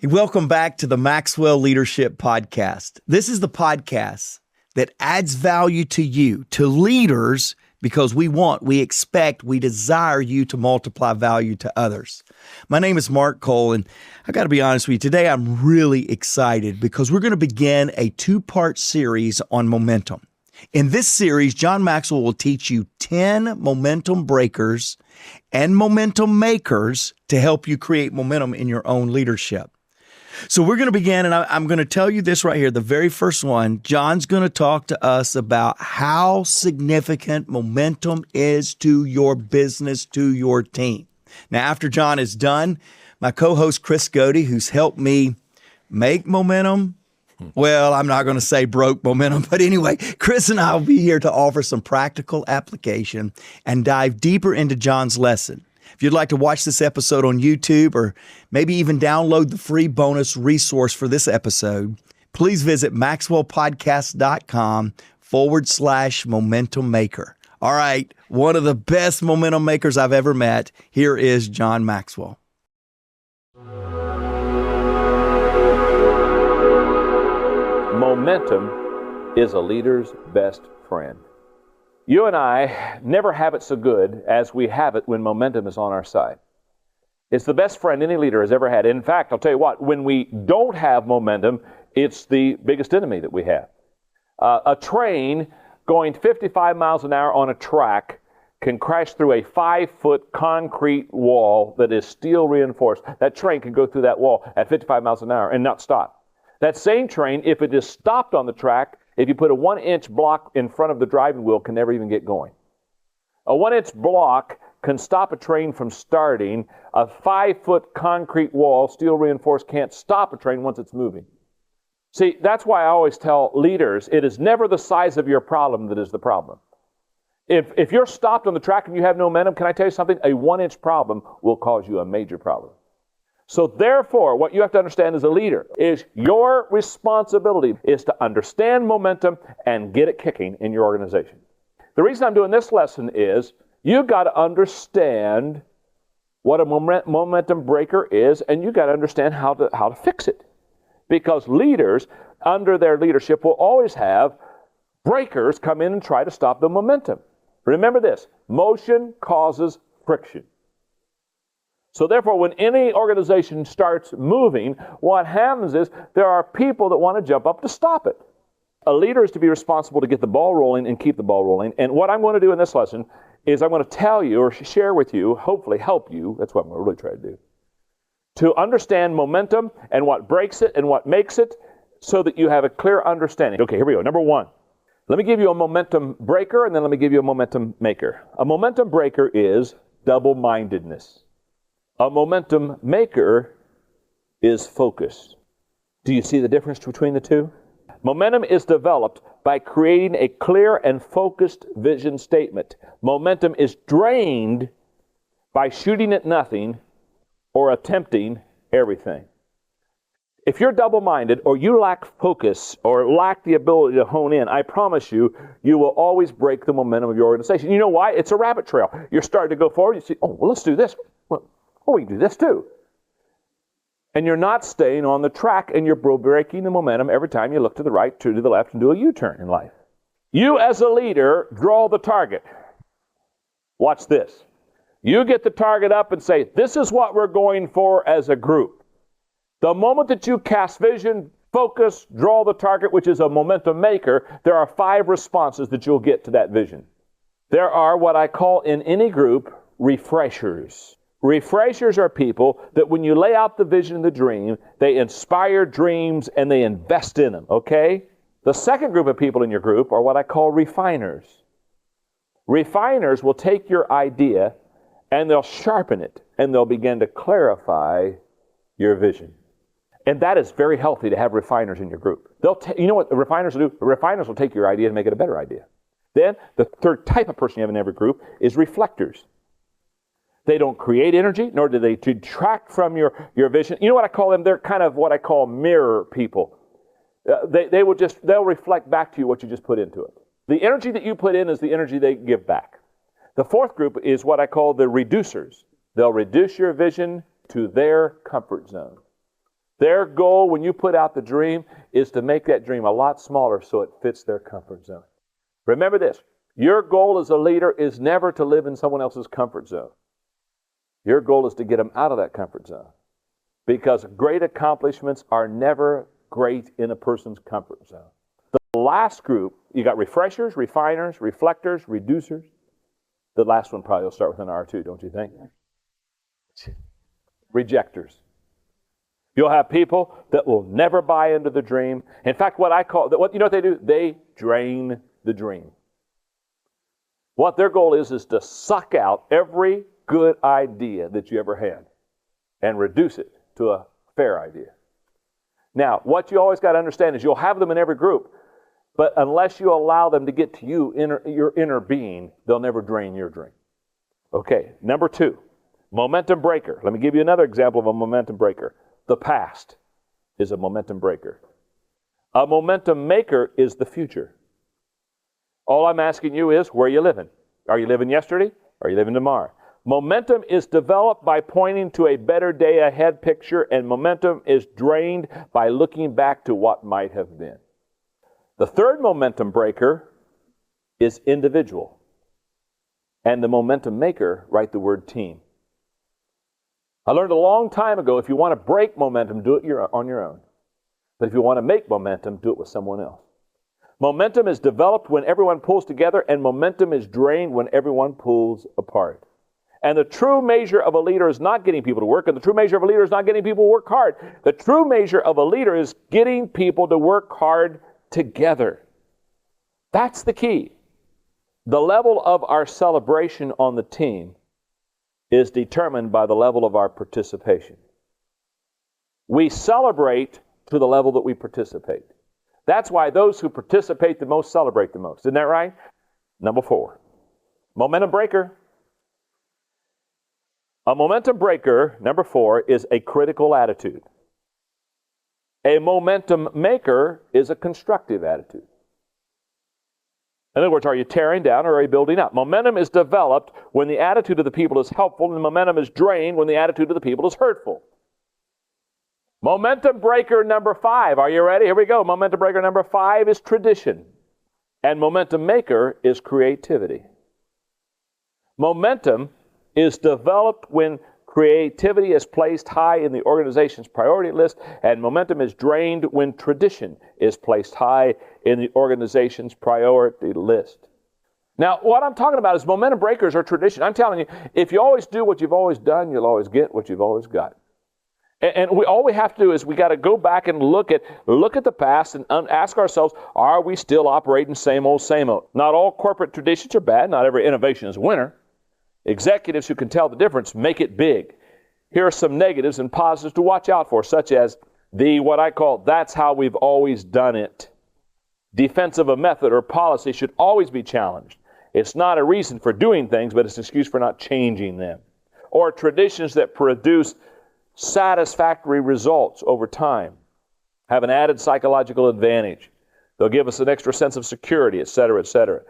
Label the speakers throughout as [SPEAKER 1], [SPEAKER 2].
[SPEAKER 1] Welcome back to the Maxwell Leadership Podcast. This is the podcast that adds value to you, to leaders, because we expect, we desire you to multiply value to others. My name is Mark Cole, and I got to be honest with you, today I'm really excited because we're going to begin a two-part series on momentum. In this series, John Maxwell will teach you 10 momentum breakers and momentum makers to help you create momentum in your own leadership. So we're going to begin, and I'm going to tell you this right here, the very first one. John's going to talk to us about how significant momentum is to your business, to your team. Now, after John is done, my co-host Chris Godey, who's helped me make momentum, well, I'm not going to say broke momentum, but anyway, Chris and I will be here to offer some practical application and dive deeper into John's lesson. If you'd like to watch this episode on YouTube or maybe even download the free bonus resource for this episode, please visit maxwellpodcast.com/momentum maker. All right, one of the best momentum makers I've ever met. Here is John Maxwell.
[SPEAKER 2] Momentum is a leader's best friend. You and I never have it so good as we have it when momentum is on our side. It's the best friend any leader has ever had. In fact, I'll tell you what, when we don't have momentum, it's the biggest enemy that we have. A train going 55 miles an hour on a track can crash through a 5-foot concrete wall that is steel reinforced. That train can go through that wall at 55 miles an hour and not stop. That same train, if it is stopped on the track, if you put a 1-inch block in front of the driving wheel, can never even get going. A 1-inch block can stop a train from starting. A 5-foot concrete wall, steel reinforced, can't stop a train once it's moving. See, that's why I always tell leaders, it is never the size of your problem that is the problem. If you're stopped on the track and you have no momentum, can I tell you something? A 1-inch problem will cause you a major problem. So therefore, what you have to understand as a leader is your responsibility is to understand momentum and get it kicking in your organization. The reason I'm doing this lesson is you've got to understand what a momentum breaker is, and you've got to understand how to fix it. Because leaders, under their leadership, will always have breakers come in and try to stop the momentum. Remember this, motion causes friction. So therefore, when any organization starts moving, what happens is there are people that want to jump up to stop it. A leader is to be responsible to get the ball rolling and keep the ball rolling. And what I'm going to do in this lesson is I'm going to tell you or share with you, hopefully help you, that's what I'm going to really try to do, to understand momentum and what breaks it and what makes it so that you have a clear understanding. Okay, here we go. Number one, let me give you a momentum breaker and then let me give you a momentum maker. A momentum breaker is double-mindedness. A momentum maker is focus. Do you see the difference between the two? Momentum is developed by creating a clear and focused vision statement. Momentum is drained by shooting at nothing or attempting everything. If you're double-minded or you lack focus or lack the ability to hone in, I promise you, you will always break the momentum of your organization. You know why? It's a rabbit trail. You're starting to go forward. You see, oh, well, let's do this. Oh, we can do this too. And you're not staying on the track, and you're breaking the momentum every time you look to the right, to the left, and do a U-turn in life. You as a leader draw the target. Watch this. You get the target up and say, this is what we're going for as a group. The moment that you cast vision, focus, draw the target, which is a momentum maker, there are 5 responses that you'll get to that vision. There are what I call in any group, refreshers. Refreshers are people that when you lay out the vision and the dream, they inspire dreams and they invest in them, okay? The second group of people in your group are what I call refiners. Refiners will take your idea and they'll sharpen it and they'll begin to clarify your vision. And that is very healthy to have refiners in your group. You know what the refiners will do? The refiners will take your idea and make it a better idea. Then the third type of person you have in every group is reflectors. They don't create energy, nor do they detract from your vision. You know what I call them? They're kind of what I call mirror people. They'll reflect back to you what you just put into it. The energy that you put in is the energy they give back. The fourth group is what I call the reducers. They'll reduce your vision to their comfort zone. Their goal when you put out the dream is to make that dream a lot smaller so it fits their comfort zone. Remember this, your goal as a leader is never to live in someone else's comfort zone. Your goal is to get them out of that comfort zone, because great accomplishments are never great in a person's comfort zone. The last group, you got refreshers, refiners, reflectors, reducers. The last one probably will start with an R2, don't you think? Rejectors. You'll have people that will never buy into the dream. In fact, what you know what they do? They drain the dream. What their goal is to suck out every good idea that you ever had and reduce it to a fair idea. Now, what you always got to understand is you'll have them in every group, but unless you allow them to get to your inner being, they'll never drain your dream. Okay, number 2, momentum breaker. Let me give you another example of a momentum breaker. The past is a momentum breaker. A momentum maker is the future. All I'm asking you is, where are you living? Are you living yesterday? Or are you living tomorrow? Momentum is developed by pointing to a better day ahead picture, and momentum is drained by looking back to what might have been. The third momentum breaker is individual. And the momentum maker, write the word team. I learned a long time ago, if you want to break momentum, do it on your own. But if you want to make momentum, do it with someone else. Momentum is developed when everyone pulls together, and momentum is drained when everyone pulls apart. And the true measure of a leader is not getting people to work, and the true measure of a leader is not getting people to work hard. The true measure of a leader is getting people to work hard together. That's the key. The level of our celebration on the team is determined by the level of our participation. We celebrate to the level that we participate. That's why those who participate the most celebrate the most. Isn't that right? Number 4, momentum breaker. A momentum breaker, number 4, is a critical attitude. A momentum maker is a constructive attitude. In other words, are you tearing down or are you building up? Momentum is developed when the attitude of the people is helpful, and momentum is drained when the attitude of the people is hurtful. Momentum breaker number 5. Are you ready? Here we go. Momentum breaker number 5 is tradition. And momentum maker is creativity. Momentum is developed when creativity is placed high in the organization's priority list, and momentum is drained when tradition is placed high in the organization's priority list. Now, what I'm talking about is momentum breakers or tradition. I'm telling you, if you always do what you've always done, you'll always get what you've always got. And all we have to do is we got to go back and look at the past and ask ourselves, are we still operating same old, same old? Not all corporate traditions are bad. Not every innovation is a winner. Executives who can tell the difference make it big. Here are some negatives and positives to watch out for, such as what I call, that's how we've always done it. Defense of a method or policy should always be challenged. It's not a reason for doing things, but it's an excuse for not changing them. Or traditions that produce satisfactory results over time have an added psychological advantage. They'll give us an extra sense of security, etc., etc.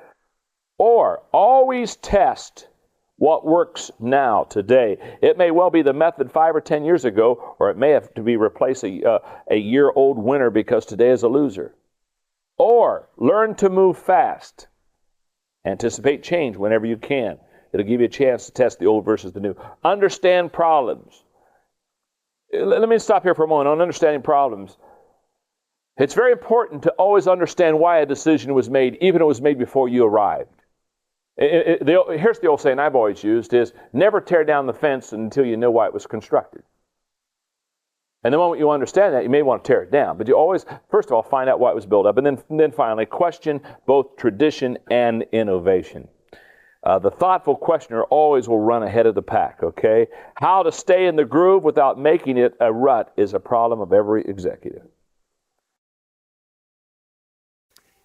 [SPEAKER 2] Or always test what works now, today. It may well be the method 5 or 10 years ago, or it may have to be replace a year-old winner because today is a loser. Or learn to move fast. Anticipate change whenever you can. It'll give you a chance to test the old versus the new. Understand problems. Let me stop here for a moment on understanding problems. It's very important to always understand why a decision was made, even if it was made before you arrived. Here's the old saying I've always used is, never tear down the fence until you know why it was constructed. And the moment you understand that, you may want to tear it down. But you always, first of all, find out why it was built up. And then finally, question both tradition and innovation. The thoughtful questioner always will run ahead of the pack, okay? How to stay in the groove without making it a rut is a problem of every executive.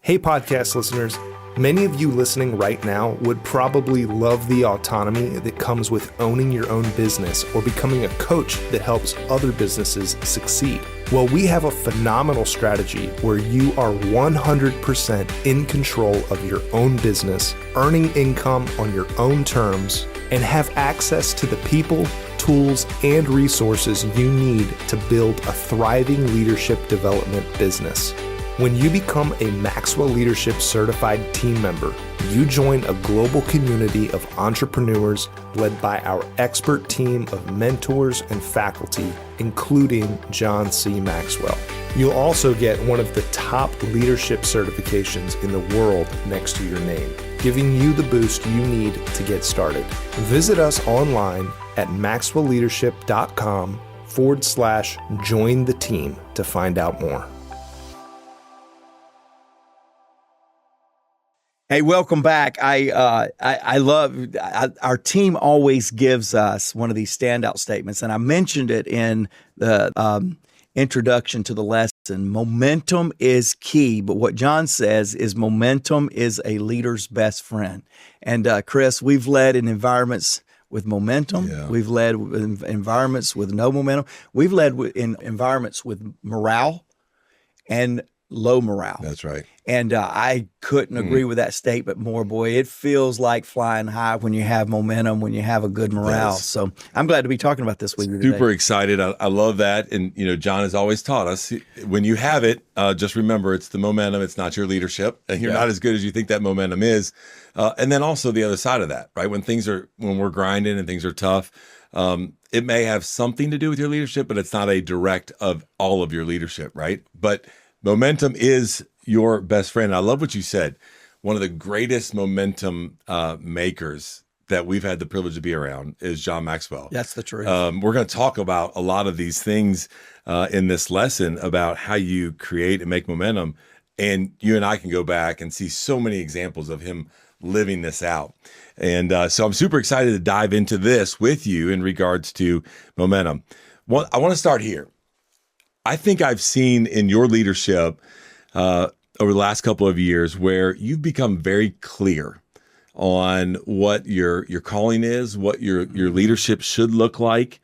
[SPEAKER 3] Hey, podcast listeners. Many of you listening right now would probably love the autonomy that comes with owning your own business or becoming a coach that helps other businesses succeed. Well, we have a phenomenal strategy where you are 100% in control of your own business, earning income on your own terms, and have access to the people, tools, and resources you need to build a thriving leadership development business. When you become a Maxwell Leadership Certified Team member, you join a global community of entrepreneurs led by our expert team of mentors and faculty, including John C. Maxwell. You'll also get one of the top leadership certifications in the world next to your name, giving you the boost you need to get started. Visit us online at maxwellleadership.com/join the team to find out more.
[SPEAKER 1] Hey, welcome back. I love our team always gives us one of these standout statements, and I mentioned it in the introduction to the lesson. Momentum is key, but what John says is momentum is a leader's best friend. And Chris, we've led in environments with momentum.
[SPEAKER 4] Yeah.
[SPEAKER 1] We've led in environments with no momentum. We've led in environments with morale and low morale.
[SPEAKER 4] That's right.
[SPEAKER 1] And I couldn't agree with that statement more. Boy, it feels like flying high when you have momentum, when you have a good morale.
[SPEAKER 4] Yes.
[SPEAKER 1] So I'm glad to be talking about this with you today.
[SPEAKER 4] Super excited. I love that. And, John has always taught us when you have it, just remember it's the momentum. It's not your leadership. And you're not as good as you think that momentum is. And then also the other side of that, right? When we're grinding and things are tough, it may have something to do with your leadership, but it's not a direct of all of your leadership, right? But momentum is your best friend. I love what you said. One of the greatest momentum makers that we've had the privilege to be around is John Maxwell.
[SPEAKER 1] That's the truth.
[SPEAKER 4] We're going to talk about a lot of these things in this lesson about how you create and make momentum. And you and I can go back and see so many examples of him living this out. And so I'm super excited to dive into this with you in regards to momentum. Well, I want to start here. I think I've seen in your leadership over the last couple of years where you've become very clear on what your calling is, what your leadership should look like,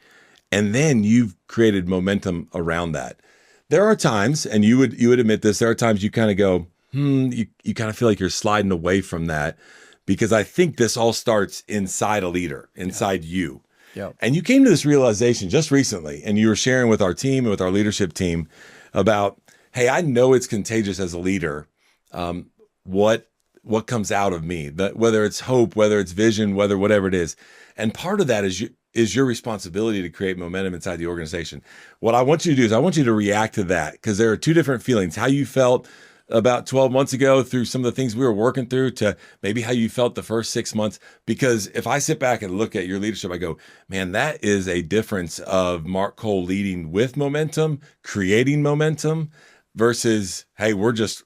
[SPEAKER 4] and then you've created momentum around that. There are times, and you would admit this, there are times you kind of go, you kind of feel like you're sliding away from that, because I think this all starts inside a leader, inside you.
[SPEAKER 1] Yep.
[SPEAKER 4] And you came to this realization just recently, and you were sharing with our team and with our leadership team about, hey, I know it's contagious as a leader. What comes out of me, whether it's hope, whether it's vision, whatever it is. And part of that is your responsibility to create momentum inside the organization. What I want you to do is I want you to react to that, because there are two different feelings: how you felt about 12 months ago through some of the things we were working through, to maybe how you felt the first 6 months. Because if I sit back and look at your leadership, I go, man, that is a difference of Mark Cole leading with momentum, creating momentum, versus, hey, we're just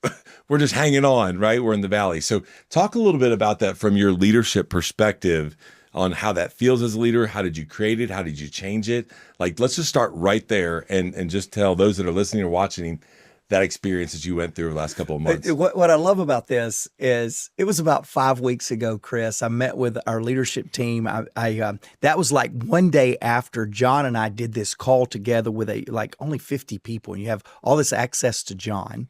[SPEAKER 4] hanging on, right? We're in the valley. So talk a little bit about that from your leadership perspective on how that feels as a leader. How did you create it? How did you change it? Like, let's just start right there and just tell those that are listening or watching that experience that you went through the last couple of months.
[SPEAKER 1] What I love about this is it was about 5 weeks ago, Chris. I met with our leadership team. That was like one day after John and I did this call together with only 50 people, and you have all this access to John.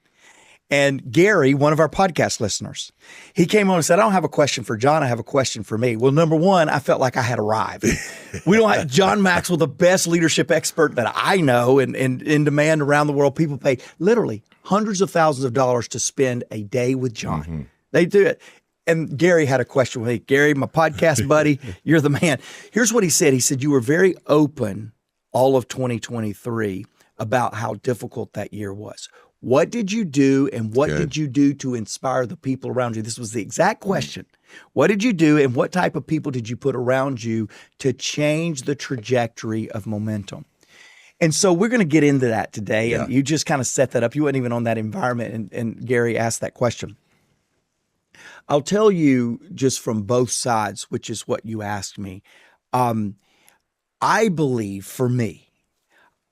[SPEAKER 1] And Gary, one of our podcast listeners, he came on and said, I don't have a question for John. I have a question for me. Well, number one, I felt like I had arrived. We don't have John Maxwell, the best leadership expert that I know and in demand around the world. People pay literally hundreds of thousands of dollars to spend a day with John. Mm-hmm. They do it. And Gary had a question with me. Gary, my podcast buddy, you're the man. Here's what he said. He said, you were very open all of 2023 about how difficult that year was. What did you do, and what did you do to inspire the people around you? This was the exact question. What did you do, and what type of people did you put around you to change the trajectory of momentum? And so we're going to get into that today. And you just kind of set that up. You weren't even on that environment, and Gary asked that question. I'll tell you just from both sides, which is what you asked me. I believe, for me,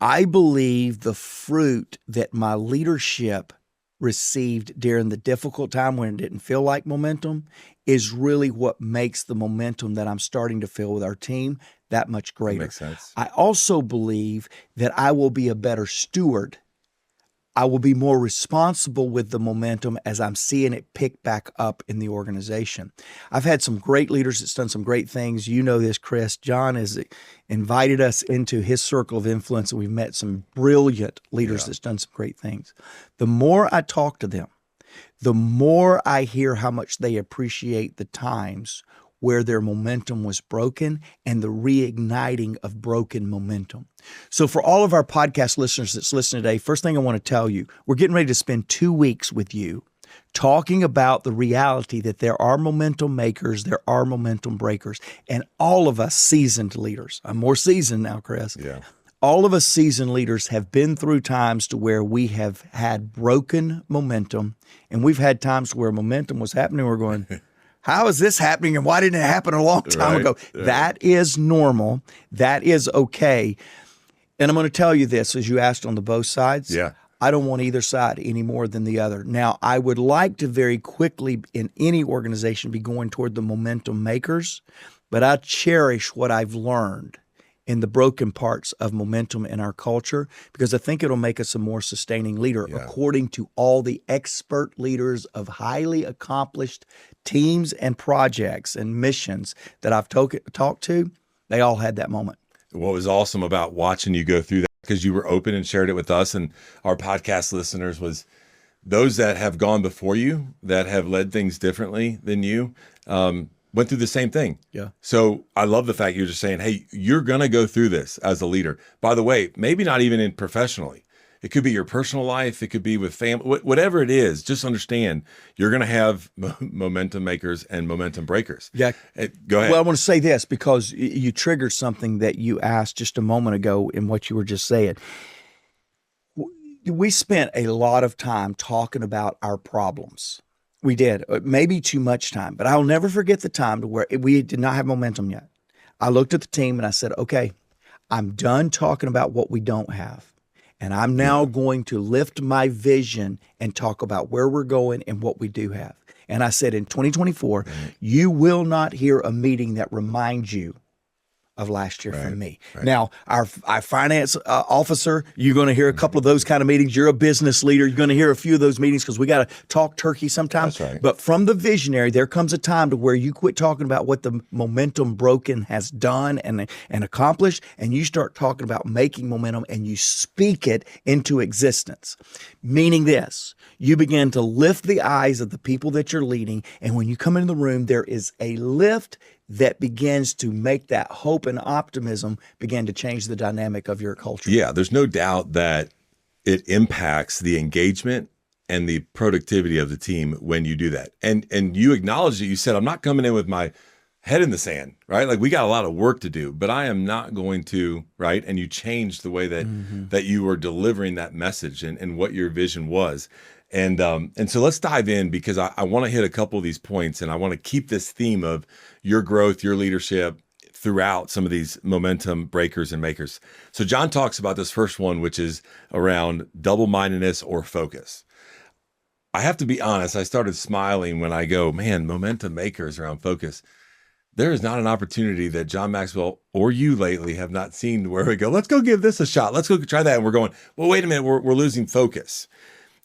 [SPEAKER 1] the fruit that my leadership received during the difficult time when it didn't feel like momentum is really what makes the momentum that I'm starting to feel with our team that much greater.
[SPEAKER 4] Makes sense.
[SPEAKER 1] I also believe that I will be a better steward I will be more responsible with the momentum as I'm seeing it pick back up in the organization. I've had some great leaders that's done some great things. You know this, Chris. John has invited us into his circle of influence, and we've met some brilliant leaders that's done some great things. The more I talk to them, the more I hear how much they appreciate the times where their momentum was broken and the reigniting of broken momentum. So for all of our podcast listeners that's listening today, first thing I want to tell you, we're getting ready to spend 2 weeks with you talking about the reality that there are momentum makers, there are momentum breakers, and all of us seasoned leaders. I'm more seasoned now, Chris.
[SPEAKER 4] Yeah.
[SPEAKER 1] All of us seasoned leaders have been through times to where we have had broken momentum, and we've had times where momentum was happening. We're going, how is this happening, and why didn't it happen a long time ago?
[SPEAKER 4] Right.
[SPEAKER 1] That is normal. That is okay. And I'm going to tell you this, as you asked on the both sides.
[SPEAKER 4] Yeah.
[SPEAKER 1] I don't want either side any more than the other. Now, I would like to very quickly in any organization be going toward the momentum makers, but I cherish what I've learned in the broken parts of momentum in our culture, because I think it'll make us a more sustaining leader, according to all the expert leaders of highly accomplished teams and projects and missions that I've talked to. They all had that moment.
[SPEAKER 4] What was awesome about watching you go through that, because you were open and shared it with us and our podcast listeners, was those that have gone before you, that have led things differently than you, went through the same thing. Yeah. So I love the fact you're just saying, hey, you're going to go through this as a leader. By the way, maybe not even in professionally. It could be your personal life. It could be with family, whatever it is. Just understand you're going to have momentum makers and momentum breakers.
[SPEAKER 1] Yeah.
[SPEAKER 4] Go ahead.
[SPEAKER 1] Well, I want to say this because you triggered something that you asked just a moment ago in what you were just saying. We spent a lot of time talking about our problems. We did, maybe too much time, but I'll never forget the time to where we did not have momentum yet. I looked at the team and I said, okay, I'm done talking about what we don't have. And I'm now going to lift my vision and talk about where we're going and what we do have. And I said, in 2024, you will not hear a meeting that reminds you of last year from me. Right. Now, our finance officer, you're going to hear a couple of those kind of meetings. You're a business leader. You're going to hear a few of those meetings because we got to talk turkey sometimes.
[SPEAKER 4] That's right.
[SPEAKER 1] But from the visionary, there comes a time to where you quit talking about what the momentum broken has done and accomplished, and you start talking about making momentum and you speak it into existence. Meaning this, you begin to lift the eyes of the people that you're leading, and when you come into the room, there is a lift that begins to make that hope and optimism begin to change the dynamic of your culture.
[SPEAKER 4] Yeah, there's no doubt that it impacts the engagement and the productivity of the team when you do that. And you acknowledged it. You said, I'm not coming in with my head in the sand, right? Like, we got a lot of work to do, but I am not going to, right? And you changed the way that that you were delivering that message and what your vision was. And so let's dive in, because I want to hit a couple of these points, and I want to keep this theme of your growth, your leadership throughout some of these momentum breakers and makers. So John talks about this first one, which is around double-mindedness or focus. I have to be honest, I started smiling when I go, man, momentum makers around focus. There is not an opportunity that John Maxwell or you lately have not seen where we go, let's go give this a shot. Let's go try that. And we're going, well, wait a minute, we're losing focus.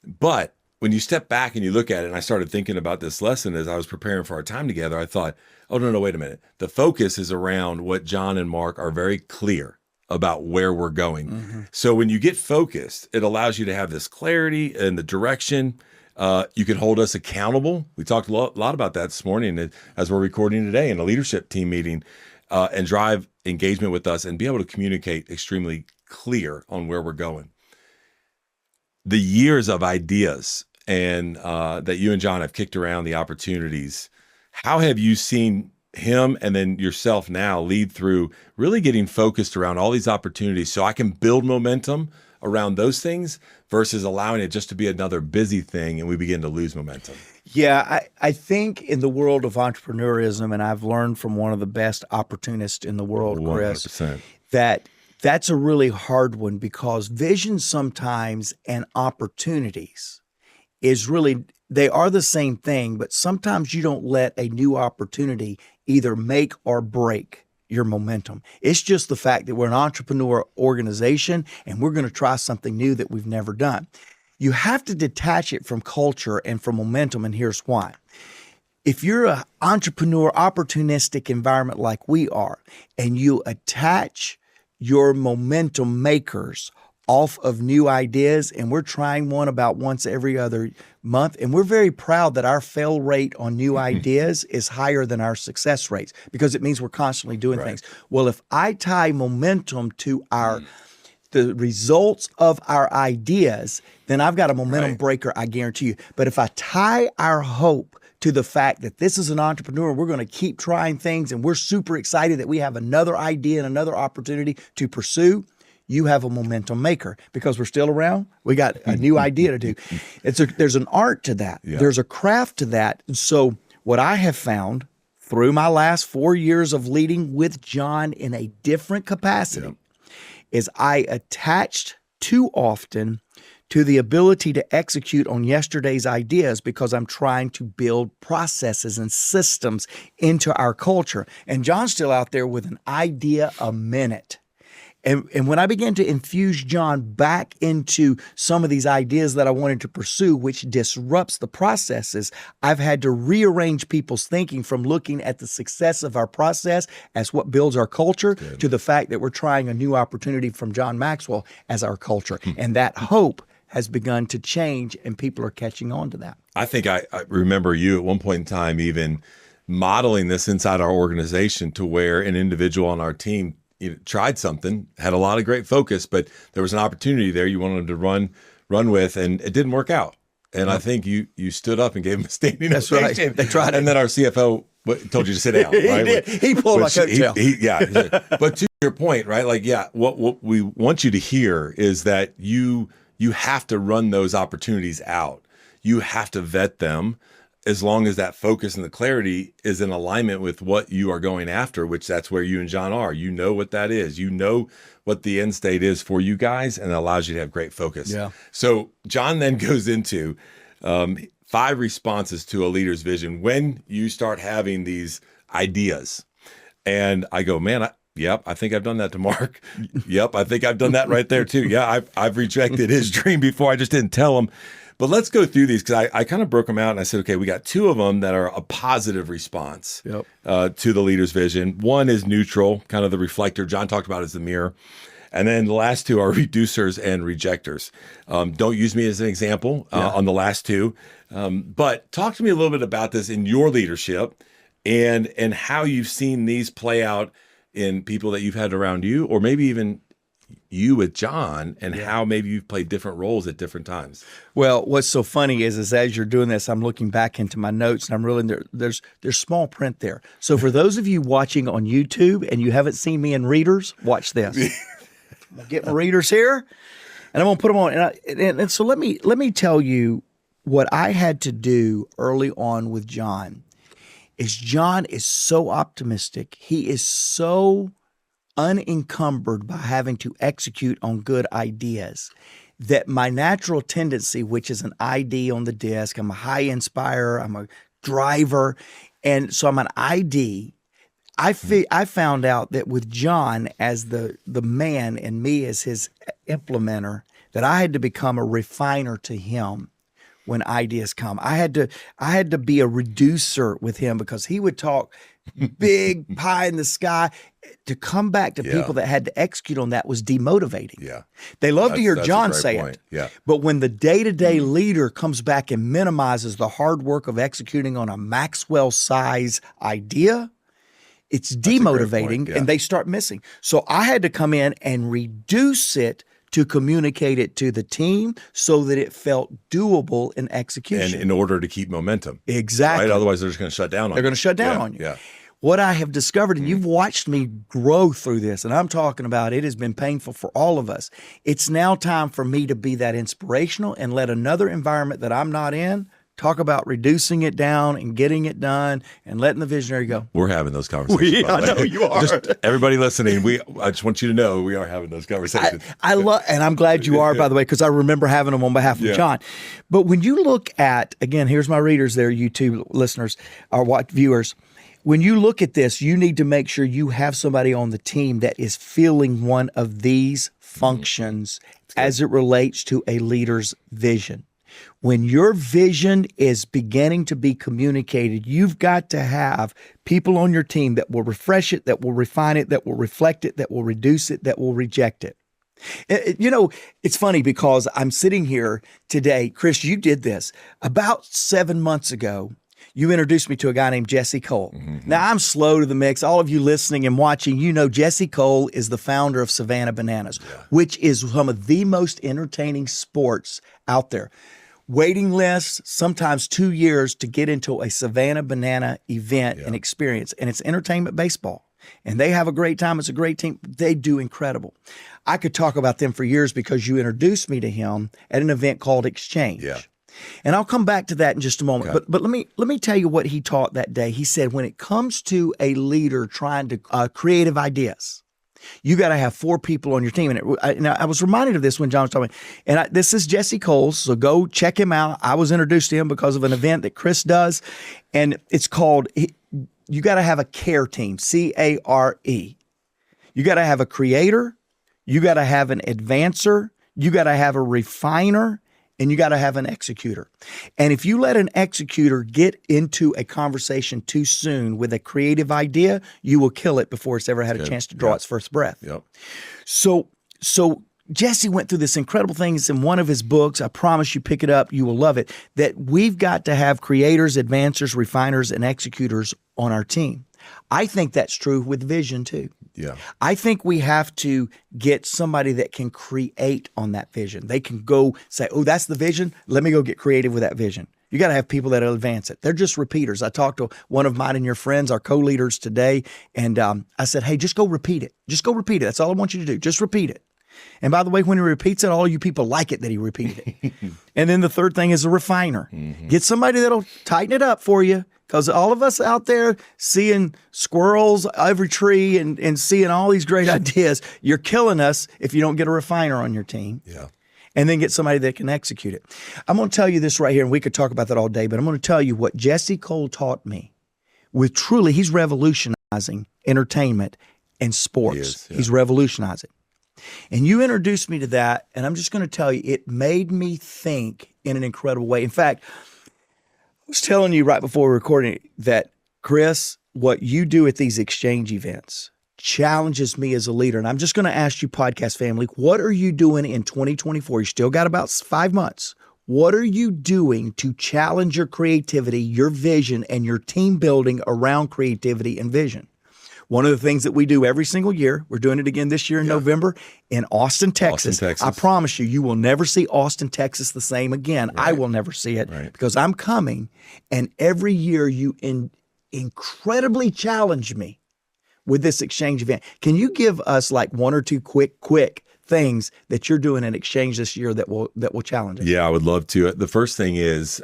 [SPEAKER 4] But when you step back and you look at it, and I started thinking about this lesson as I was preparing for our time together, I thought, oh, no, wait a minute. The focus is around what John and Mark are very clear about where we're going. So when you get focused, it allows you to have this clarity and the direction. You can hold us accountable. We talked a lot about that this morning as we're recording today in a leadership team meeting, and drive engagement with us and be able to communicate extremely clear on where we're going. The years of ideas and that you and John have kicked around, the opportunities, how have you seen him and then yourself now lead through really getting focused around all these opportunities so I can build momentum around those things versus allowing it just to be another busy thing and we begin to lose momentum?
[SPEAKER 1] Yeah, I think in the world of entrepreneurism, and I've learned from one of the best opportunists in the world, Chris,
[SPEAKER 4] 100%.
[SPEAKER 1] That's a really hard one, because vision sometimes and opportunities is really, they are the same thing, but sometimes you don't let a new opportunity either make or break your momentum. It's just the fact that we're an entrepreneur organization and we're going to try something new that we've never done. You have to detach it from culture and from momentum, and here's why. If you're an entrepreneur, opportunistic environment like we are, and you attach your momentum makers off of new ideas, and we're trying one about once every other month, and we're very proud that our fail rate on new ideas is higher than our success rates because it means we're constantly doing things. Well, if I tie momentum to the results of our ideas, then I've got a momentum breaker, I guarantee you. But if I tie our hope to the fact that this is an entrepreneur, we're going to keep trying things, and we're super excited that we have another idea and another opportunity to pursue, you have a momentum maker because we're still around. We got a new idea to do. There's an art to that. Yeah. There's a craft to that. And so what I have found through my last 4 years of leading with John in a different capacity is I attached too often to the ability to execute on yesterday's ideas because I'm trying to build processes and systems into our culture. And John's still out there with an idea a minute. And when I began to infuse John back into some of these ideas that I wanted to pursue, which disrupts the processes, I've had to rearrange people's thinking from looking at the success of our process as what builds our culture to the fact that we're trying a new opportunity from John Maxwell as our culture. And that hope has begun to change, and people are catching on to that.
[SPEAKER 4] I think I remember you at one point in time even modeling this inside our organization to where an individual on our team tried something, had a lot of great focus, but there was an opportunity there you wanted to run with, and it didn't work out. And I think you stood up and gave him a standing ovation.
[SPEAKER 1] That's right. They tried,
[SPEAKER 4] and then our CFO told you to sit down. Right?
[SPEAKER 1] He did. He pulled my coattail.
[SPEAKER 4] But to your point, right? Like, what we want you to hear is that you have to run those opportunities out. You have to vet them. As long as that focus and the clarity is in alignment with what you are going after, which that's where you and John are. You know what that is. You know what the end state is for you guys, and it allows you to have great focus. Yeah. So John then goes into 5 responses to a leader's vision when you start having these ideas. And I go, man, I think I've done that to Mark. Yep, I think I've done that right there too. Yeah, I've rejected his dream before. I just didn't tell him. But let's go through these because I kind of broke them out and I said, okay, we got 2 of them that are a positive response to the leader's vision. One is neutral, kind of the reflector. John talked about as the mirror. And then the last 2 are reducers and rejectors. Don't use me as an example on the last 2. But talk to me a little bit about this in your leadership and how you've seen these play out in people that you've had around you, or maybe even you with John, and how maybe you've played different roles at different times.
[SPEAKER 1] Well, what's so funny is as you're doing this, I'm looking back into my notes, and I'm really there's small print there. So for those of you watching on YouTube and you haven't seen me in readers, watch this. I'm gonna get my readers here, and I'm gonna put them on. And so let me tell you what I had to do early on with John. John is so optimistic. He is so unencumbered by having to execute on good ideas that my natural tendency, which is an ID on the desk, I'm a high inspirer, I'm a driver, and so I'm an ID. I found out that with John as the man and me as his implementer, that I had to become a refiner to him. When ideas come, I had to be a reducer with him because he would talk big pie in the sky. To come back to people that had to execute on that was demotivating. Yeah, they love to hear John say it. Yeah, but when the day-to-day leader comes back and minimizes the hard work of executing on a Maxwell size idea, it's demotivating, and they start missing. So I had to come in and reduce it to communicate it to the team so that it felt doable in execution.
[SPEAKER 4] And in order to keep momentum.
[SPEAKER 1] Exactly.
[SPEAKER 4] Right? Otherwise, they're just going to shut down on you.
[SPEAKER 1] They're going to shut down on you.
[SPEAKER 4] Yeah.
[SPEAKER 1] What I have discovered, and you've watched me grow through this, and I'm talking about it has been painful for all of us. It's now time for me to be that inspirational and let another environment that I'm not in talk about reducing it down and getting it done and letting the visionary go.
[SPEAKER 4] We're having those conversations.
[SPEAKER 1] I know you are.
[SPEAKER 4] Just everybody listening, I just want you to know we are having those conversations.
[SPEAKER 1] I love, and I'm glad you are, by the way, because I remember having them on behalf of John. But when you look at, again, here's my readers there, YouTube listeners or viewers. when you look at this, you need to make sure you have somebody on the team that is filling one of these functions as it relates to a leader's vision. When your vision is beginning to be communicated, you've got to have people on your team that will refresh it, that will refine it, that will reflect it, that will reduce it, that will reject it. You know, it's funny because I'm sitting here today. Chris, you did this about 7 months ago. You introduced me to a guy named Jesse Cole. Mm-hmm. Now, I'm slow to the mix. All of you listening and watching, you know Jesse Cole is the founder of Savannah Bananas, which is some of the most entertaining sports out there. Waiting lists, sometimes 2 years to get into a Savannah Banana event and experience. And it's entertainment baseball. And they have a great time. It's a great team. They do incredible. I could talk about them for years because you introduced me to him at an event called Exchange. Yeah. And I'll come back to that in just a moment. Okay. But let me tell you what he taught that day. He said, when it comes to a leader trying to creative ideas, you got to have 4 people on your team. And I was reminded of this when John was talking. And this is Jesse Cole, so go check him out. I was introduced to him because of an event that Chris does, and it's called, you got to have a care team, CARE. You got to have a creator, you got to have an advancer, you got to have a refiner, and you got to have an executor. And if you let an executor get into a conversation too soon with a creative idea, you will kill it before it's ever had a chance to draw its first breath. Yep. So Jesse went through this incredible thing. It's in one of his books. I promise you, pick it up. You will love it. That we've got to have creators, advancers, refiners, and executors on our team. I think that's true with vision too. Yeah. I think we have to get somebody that can create on that vision. They can go say, oh, that's the vision. Let me go get creative with that vision. You got to have people that'll advance it. They're just repeaters. I talked to one of mine and your friends, our co-leaders today, and I said, hey, just go repeat it. Just go repeat it. That's all I want you to do. Just repeat it. And by the way, when he repeats it, all you people like it that he repeated it. And then the third thing is a refiner. Mm-hmm. Get somebody that'll tighten it up for you. Because all of us out there seeing squirrels every tree and seeing all these great ideas, you're killing us if you don't get a refiner on your team. Yeah. And then get somebody that can execute it. I'm going to tell you this right here, and we could talk about that all day, but I'm going to tell you what Jesse Cole taught me. With truly, he's revolutionizing entertainment and sports. He's revolutionizing. And you introduced me to that, and I'm just going to tell you, it made me think in an incredible way. In fact, I was telling you right before recording that, Chris, what you do at these exchange events challenges me as a leader. And I'm just going to ask you, podcast family, what are you doing in 2024? You still got about 5 months. What are you doing to challenge your creativity, your vision, and your team building around creativity and vision? One of the things that we do every single year, we're doing it again this year in November in Austin, Texas. I promise you, you will never see Austin, Texas the same again. Right. I will never see it because I'm coming, and every year you incredibly challenge me with this exchange event. Can you give us like 1 or 2 quick things that you're doing in exchange this year that will challenge us?
[SPEAKER 4] Yeah, I would love to. The first thing is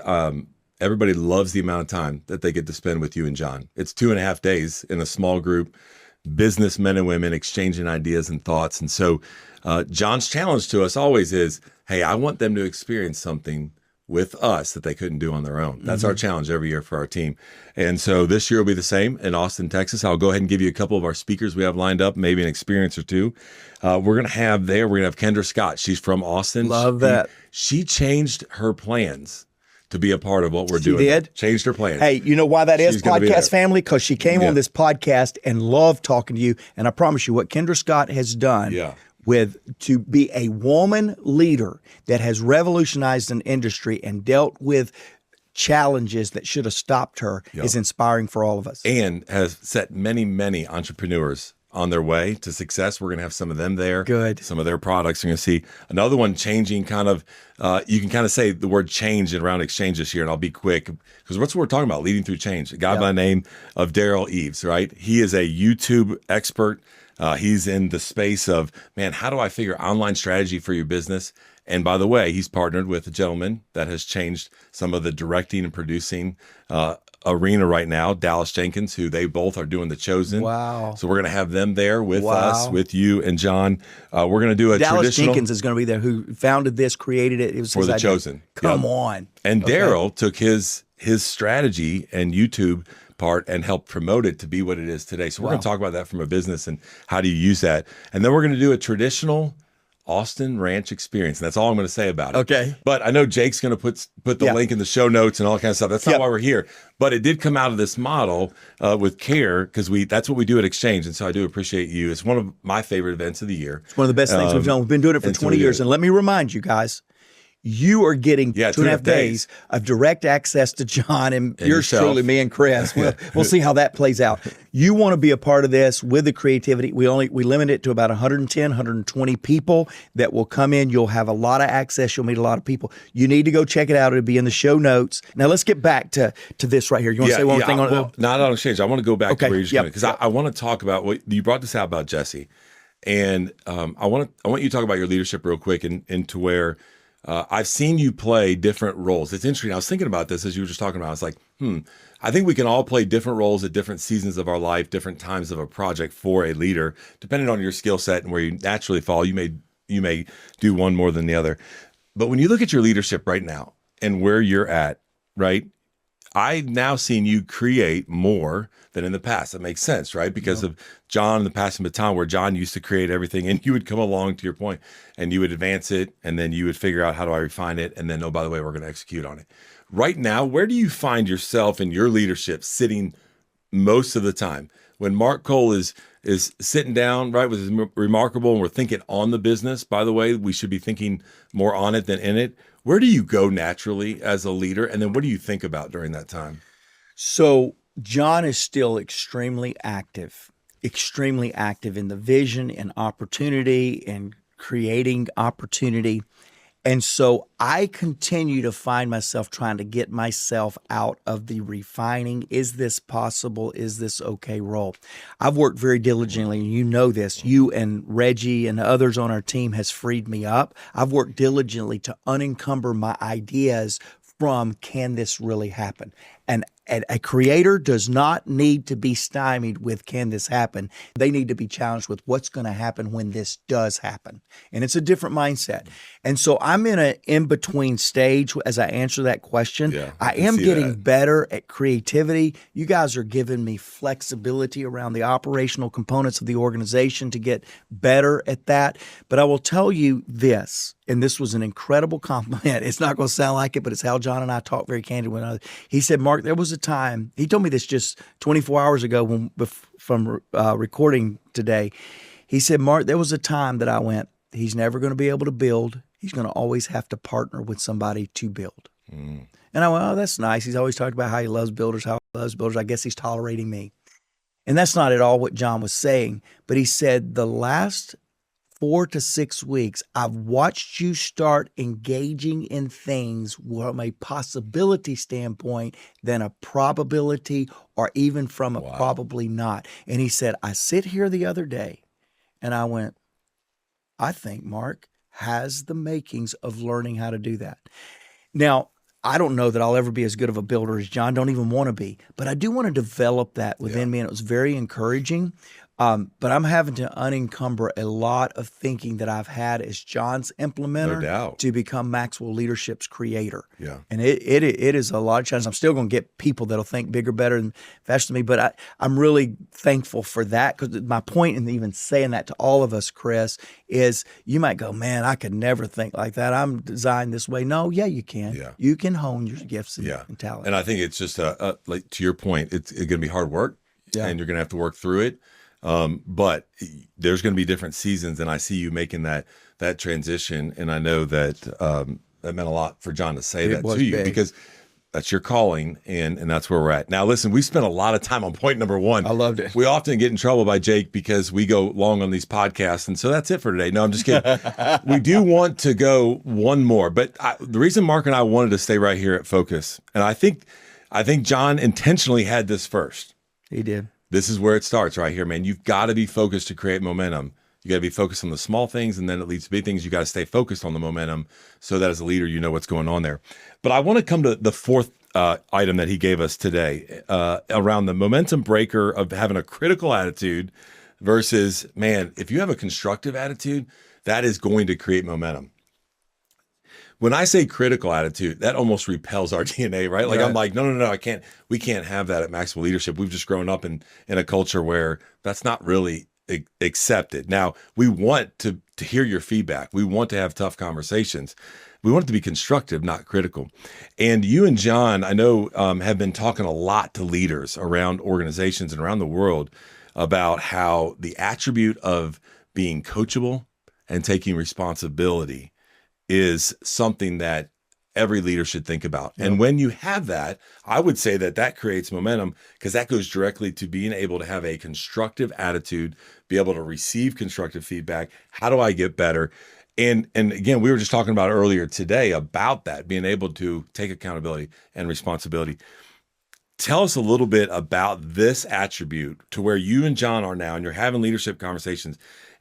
[SPEAKER 4] everybody loves the amount of time that they get to spend with you and John. It's 2.5 days in a small group, businessmen and women exchanging ideas and thoughts. And so John's challenge to us always is, hey, I want them to experience something with us that they couldn't do on their own. That's our challenge every year for our team. And so this year will be the same in Austin, Texas. I'll go ahead and give you a couple of our speakers we have lined up, maybe an experience or two. We're going to have Kendra Scott. She's from Austin.
[SPEAKER 1] Love that.
[SPEAKER 4] She changed her plans to be a part of what we're doing.
[SPEAKER 1] She did?
[SPEAKER 4] Changed her plans.
[SPEAKER 1] Hey, you know why that is, podcast family? Because she came on this podcast and loved talking to you. And I promise you, what Kendra Scott has done to be a woman leader that has revolutionized an industry and dealt with challenges that should have stopped her is inspiring for all of us.
[SPEAKER 4] And has set many, many entrepreneurs on their way to success. We're going to have some of them there.
[SPEAKER 1] Good.
[SPEAKER 4] Some of their products. You're going to see another one changing kind of, you can kind of say the word change around exchange this year, and I'll be quick because what's what we're talking about, leading through change. A guy by the name of Daryl Eves, right? He is a YouTube expert. He's in the space of, man, how do I figure online strategy for your business? And by the way, he's partnered with a gentleman that has changed some of the directing and producing arena right now, Dallas Jenkins, who they both are doing The Chosen.
[SPEAKER 1] Wow.
[SPEAKER 4] So we're going to have them there with us, with you and John. We're going to do a
[SPEAKER 1] Dallas
[SPEAKER 4] traditional...
[SPEAKER 1] Jenkins is going to be there, who founded this, created it. It was
[SPEAKER 4] for The Chosen.
[SPEAKER 1] Come on.
[SPEAKER 4] And Daryl took his strategy and YouTube part and helped promote it to be what it is today. So we're going to talk about that from a business and how do you use that. And then we're going to do a traditional Austin Ranch experience. And that's all I'm going to say about it.
[SPEAKER 1] Okay.
[SPEAKER 4] But I know Jake's going to put the link in the show notes and all that kind of stuff. That's not why we're here. But it did come out of this model with CARE, because that's what we do at Exchange. And so I do appreciate you. It's one of my favorite events of the year.
[SPEAKER 1] It's one of the best things we've done. We've been doing it for 20 years. And let me remind you guys, you are getting 2.5 days of direct access to John and yours truly, me and Chris. We'll see how that plays out. You want to be a part of this with the creativity. We limit it to about 110, 120 people that will come in. You'll have a lot of access. You'll meet a lot of people. You need to go check it out. It'll be in the show notes. Now let's get back to this right here. You want to say one thing on it?
[SPEAKER 4] Not on Exchange. I want to go back to where you're just going, because I want to talk about what you brought this out about Jesse. And I want you to talk about your leadership real quick and to where I've seen you play different roles. It's interesting. I was thinking about this as you were just talking about. I was like, I think we can all play different roles at different seasons of our life, different times of a project for a leader, depending on your skill set and where you naturally fall. You may do one more than the other. But when you look at your leadership right now and where you're at, right, I've now seen you create more than in the past. That makes sense, right? Because of John, the passing baton, where John used to create everything and you would come along, to your point, and you would advance it, and then you would figure out, how do I refine it? And then, oh, by the way, we're going to execute on it. Right now, where do you find yourself in your leadership sitting most of the time? When Mark Cole is sitting down, right, with his Remarkable, and we're thinking on the business, by the way, we should be thinking more on it than in it. Where do you go naturally as a leader? And then what do you think about during that time?
[SPEAKER 1] So John is still extremely active in the vision and opportunity and creating opportunity. And so I continue to find myself trying to get myself out of the refining. Is this possible? Is this okay role? I've worked very diligently, and you know this. You and Reggie and others on our team has freed me up. I've worked diligently to unencumber my ideas from, can this really happen? And a creator does not need to be stymied with, can this happen? They need to be challenged with, what's going to happen when this does happen? And it's a different mindset. And so I'm in an in-between stage as I answer that question. I am getting better at creativity. You guys are giving me flexibility around the operational components of the organization to get better at that. But I will tell you this, and this was an incredible compliment. It's not going to sound like it, but it's how John and I talk very candidly. He said, Mark, there was a time, he told me this just 24 hours ago from recording today. He said, Mark, there was a time that I went, he's never going to be able to build. He's going to always have to partner with somebody to build. And I went, oh, that's nice. He's always talked about how he loves builders, I guess he's tolerating me. And that's not at all what John was saying. But he said, the last 4 to 6 weeks, I've watched you start engaging in things from a possibility standpoint than a probability, or even from a probably not. And he said, I sit here the other day and I went, I think Mark has the makings of learning how to do that. Now, I don't know that I'll ever be as good of a builder as John, don't even want to be, but I do want to develop that within me. And it was very encouraging. But I'm having to unencumber a lot of thinking that I've had as John's implementer to become Maxwell Leadership's creator. And it is a lot of challenges. I'm still going to get people that'll think bigger, better, and faster than me. But I'm really thankful for that, because my point in even saying that to all of us, Chris, is you might go, man, I could never think like that. I'm designed this way. No, you can. You can hone your gifts and talent. And
[SPEAKER 4] I think it's just like, to your point, it's going to be hard work, and you're going to have to work through it. But there's going to be different seasons, and I see you making that transition. And I know that that meant a lot for John to say that to you, because that's your calling, and that's where we're at. Now, listen, we spent a lot of time on point number 1.
[SPEAKER 1] I loved it.
[SPEAKER 4] We often get in trouble by Jake because we go long on these podcasts, and so that's it for today. No, I'm just kidding. We do want to go one more, but the reason Mark and I wanted to stay right here at Focus, and I think John intentionally had this first.
[SPEAKER 1] He did.
[SPEAKER 4] This is where it starts right here, man. You've got to be focused to create momentum. You got to be focused on the small things, and then it leads to big things. You got to stay focused on the momentum so that as a leader, you know what's going on there. But I want to come to the fourth item that he gave us today around the momentum breaker of having a critical attitude versus, man, if you have a constructive attitude, that is going to create momentum. when I say critical attitude, that almost repels our DNA, right? Like,
[SPEAKER 1] Right.
[SPEAKER 4] I'm like, no, we can't have that at Maxwell Leadership. We've just grown up in a culture where that's not really accepted. Now, we want to hear your feedback. We want to have tough conversations. We want it to be constructive, not critical. And you and John, I know, have been talking a lot to leaders around organizations and around the world about how the attribute of being coachable and taking responsibility is something that every leader should think about.
[SPEAKER 1] Yep.
[SPEAKER 4] And when you have that, I would say that creates momentum, because that goes directly to being able to have a constructive attitude, be able to receive constructive feedback. How do I get better? And again, we were just talking about earlier today about that, being able to take accountability and responsibility. Tell us a little bit about this attribute to where you and John are now, and you're having leadership conversations,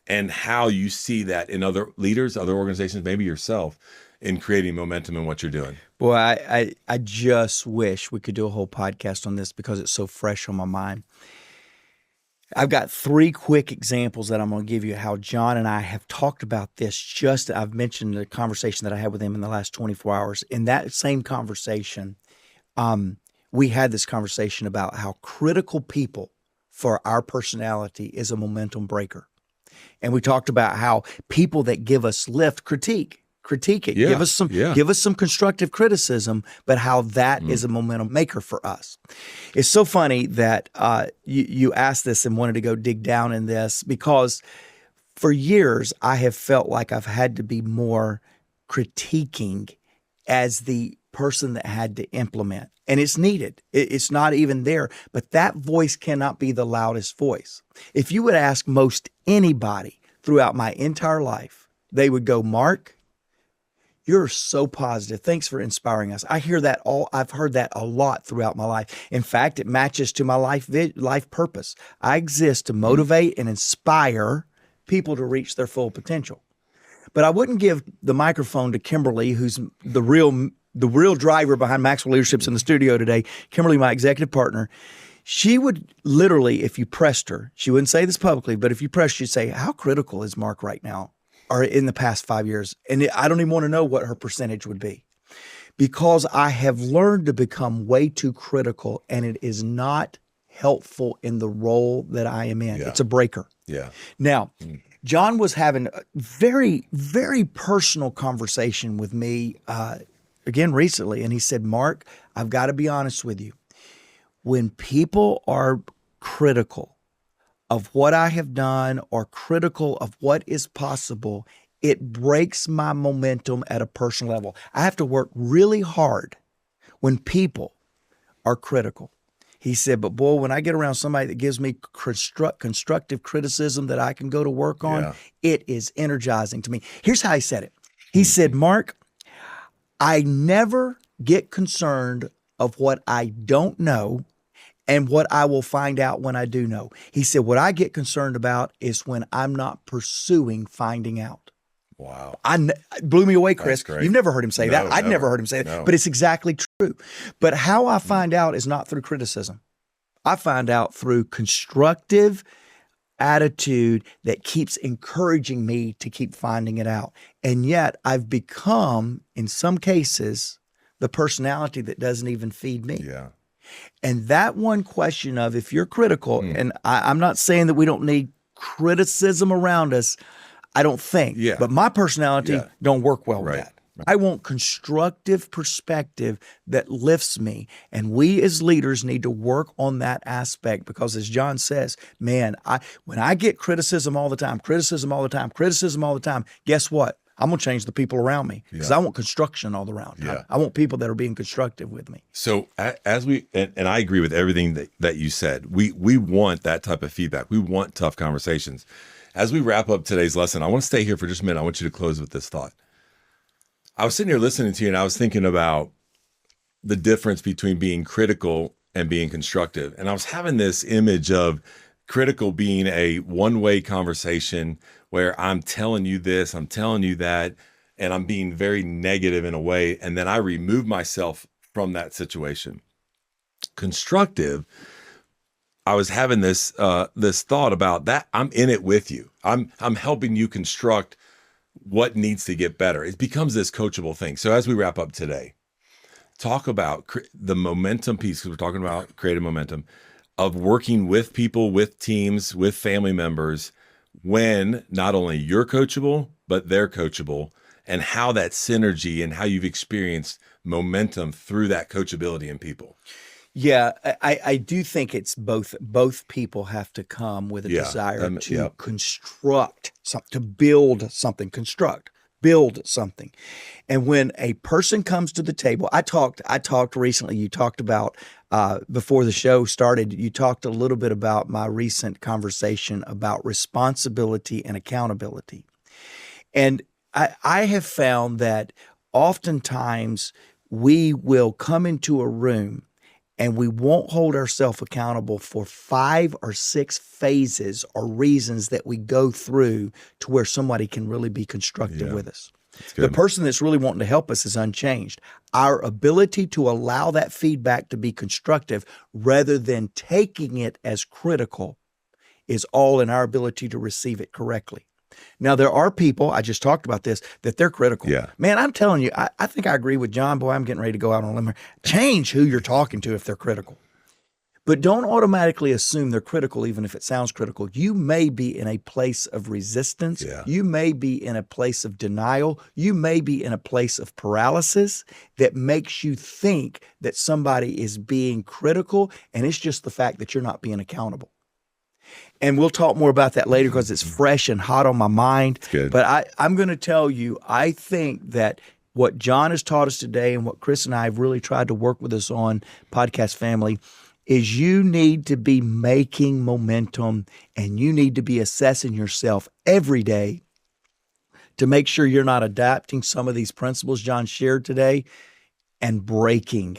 [SPEAKER 4] and how you see that in other leaders, other organizations, maybe yourself, in creating momentum in what you're doing.
[SPEAKER 1] Boy, I just wish we could do a whole podcast on this because it's so fresh on my mind. I've got 3 quick examples that I'm going to give you how John and I have talked about this. I've mentioned the conversation that I had with him in the last 24 hours. In that same conversation, we had this conversation about how critical people for our personality is a momentum breaker. And we talked about how people that give us lift critique it.
[SPEAKER 4] Yeah,
[SPEAKER 1] Give us some constructive criticism, but how that is a momentum maker for us. It's so funny that you asked this and wanted to go dig down in this, because for years I have felt like I've had to be more critiquing as the person that had to implement. And it's needed. It's not even there. But that voice cannot be the loudest voice. If you would ask most anybody throughout my entire life, they would go, Mark, you're so positive. Thanks for inspiring us. I've heard that a lot throughout my life. In fact, it matches to my life purpose. I exist to motivate and inspire people to reach their full potential. But I wouldn't give the microphone to Kimberly, who's the real driver behind Maxwell Leadership's in the studio today. Kimberly, my executive partner. She would literally, if you pressed her, she wouldn't say this publicly, but if you pressed, she'd say, how critical is Mark right now, or in the past 5 years? And I don't even want to know what her percentage would be, because I have learned to become way too critical, and it is not helpful in the role that I am in.
[SPEAKER 4] Yeah.
[SPEAKER 1] It's a breaker.
[SPEAKER 4] Yeah.
[SPEAKER 1] Now, John was having a very, very personal conversation with me again recently, and he said, Mark, I've got to be honest with you. When people are critical of what I have done or critical of what is possible, it breaks my momentum at a personal level. I have to work really hard when people are critical. He said, but boy, when I get around somebody that gives me constructive criticism that I can go to work on, it is energizing to me. Here's how he said it. He said, Mark, I never get concerned of what I don't know and what I will find out when I do know. He said, what I get concerned about is when I'm not pursuing finding out.
[SPEAKER 4] Wow.
[SPEAKER 1] It blew me away, Chris.
[SPEAKER 4] That's great.
[SPEAKER 1] You've never heard him say that. I'd
[SPEAKER 4] never.
[SPEAKER 1] never heard him say that,
[SPEAKER 4] No.
[SPEAKER 1] but it's exactly true. But how I find out is not through criticism. I find out through constructive attitude that keeps encouraging me to keep finding it out. And yet I've become, in some cases, the personality that doesn't even feed me.
[SPEAKER 4] Yeah.
[SPEAKER 1] And that one question of, if you're critical, and I'm not saying that we don't need criticism around us, I don't think.
[SPEAKER 4] Yeah.
[SPEAKER 1] But my personality don't work well with
[SPEAKER 4] Right.
[SPEAKER 1] that. I want constructive perspective that lifts me. And we as leaders need to work on that aspect, because as John says, man, when I get criticism all the time, guess what? I'm going to change the people around me, because I want construction all around.
[SPEAKER 4] Yeah.
[SPEAKER 1] I want people that are being constructive with me.
[SPEAKER 4] So as we, and I agree with everything that you said, we want that type of feedback. We want tough conversations. As we wrap up today's lesson, I want to stay here for just a minute. I want you to close with this thought. I was sitting here listening to you, and I was thinking about the difference between being critical and being constructive. And I was having this image of critical being a one-way conversation where I'm telling you this, I'm telling you that, and I'm being very negative in a way. And then I remove myself from that situation. Constructive, I was having this thought about that. I'm in it with you. I'm helping you construct what needs to get better. It becomes this coachable thing. So as we wrap up today, talk about the momentum piece, because we're talking about creative momentum of working with people, with teams, with family members, when not only you're coachable, but they're coachable, and how that synergy and how you've experienced momentum through that coachability in people.
[SPEAKER 1] Yeah, I do think it's both. Both people have to come with a desire to construct something, to build something, build something. And when a person comes to the table, I talked recently, you talked about, before the show started, you talked a little bit about my recent conversation about responsibility and accountability. And I have found that oftentimes we will come into a room and we won't hold ourselves accountable for 5 or 6 phases or reasons that we go through to where somebody can really be constructive with us. The person that's really wanting to help us is unchanged. Our ability to allow that feedback to be constructive rather than taking it as critical is all in our ability to receive it correctly. Now, there are people, I just talked about this, that they're critical.
[SPEAKER 4] Yeah.
[SPEAKER 1] Man, I'm telling you, I think I agree with John. Boy, I'm getting ready to go out on a limb here. Change who you're talking to if they're critical. But don't automatically assume they're critical, even if it sounds critical. You may be in a place of resistance.
[SPEAKER 4] Yeah.
[SPEAKER 1] You may be in a place of denial. You may be in a place of paralysis that makes you think that somebody is being critical, and it's just the fact that you're not being accountable. And we'll talk more about that later because it's fresh and hot on my mind.
[SPEAKER 4] Good.
[SPEAKER 1] But I'm going to tell you, I think that what John has taught us today and what Chris and I have really tried to work with us on, Podcast Family, is you need to be making momentum and you need to be assessing yourself every day to make sure you're not adapting some of these principles John shared today and breaking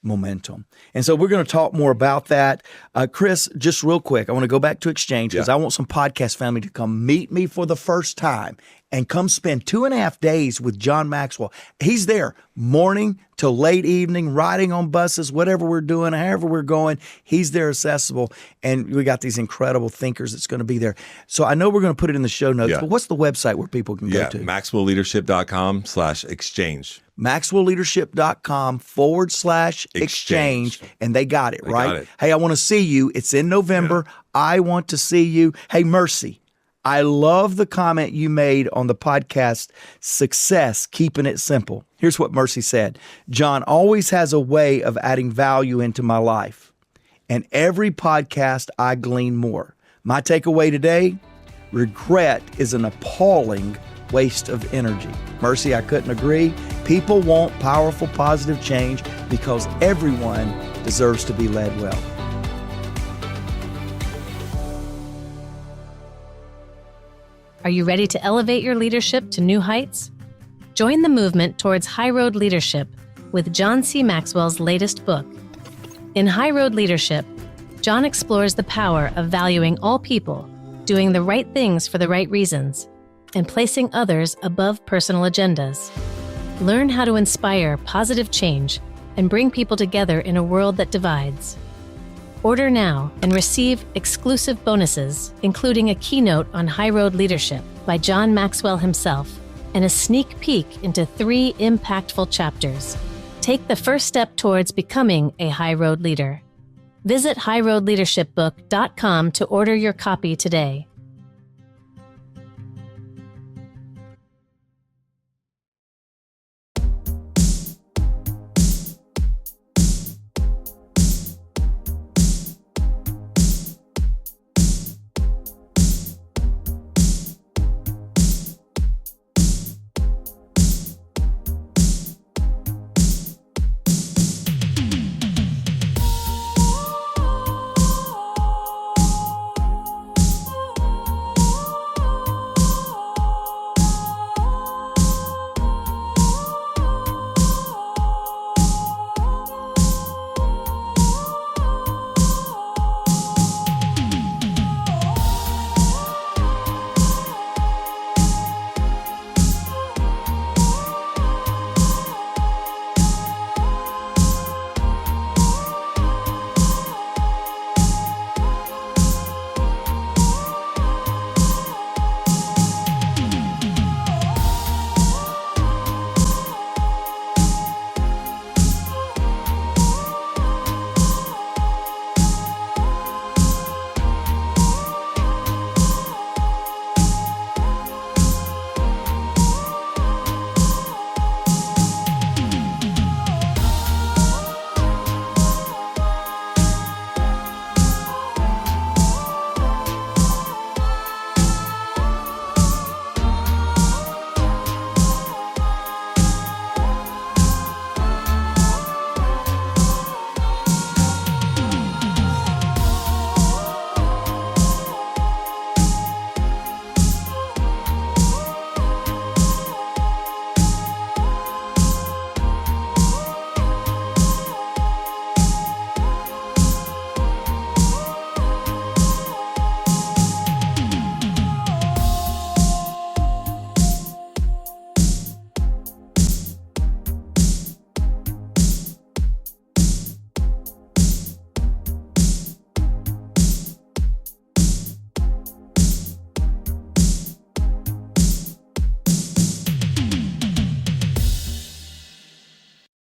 [SPEAKER 1] momentum. And so we're going to talk more about that. Chris, just real quick, I want to go back to Exchange because I want some Podcast Family to come meet me for the first time and come spend 2.5 days with John Maxwell. He's there morning to late evening, riding on buses, whatever we're doing, however we're going, he's there accessible. And we got these incredible thinkers that's going to be there. So I know we're going to put it in the show notes, but what's the website where people can go to?
[SPEAKER 4] MaxwellLeadership.com/exchange.
[SPEAKER 1] MaxwellLeadership.com/exchange. And they got it, right?
[SPEAKER 4] Got it.
[SPEAKER 1] Hey, I want to see you. It's in November. I want to see you. Hey, Mercy, I love the comment you made on the podcast, Success, Keeping It Simple. Here's what Mercy said. John always has a way of adding value into my life. And every podcast, I glean more. My takeaway today, regret is an appalling waste of energy. Mercy, I couldn't agree. People want powerful, positive change because everyone deserves to be led well.
[SPEAKER 5] Are you ready to elevate your leadership to new heights? Join the movement towards High Road Leadership with John C. Maxwell's latest book. In High Road Leadership, John explores the power of valuing all people, doing the right things for the right reasons, and placing others above personal agendas. Learn how to inspire positive change and bring people together in a world that divides. Order now and receive exclusive bonuses, including a keynote on High Road Leadership by John Maxwell himself and a sneak peek into 3 impactful chapters. Take the first step towards becoming a High Road leader. Visit highroadleadershipbook.com to order your copy today.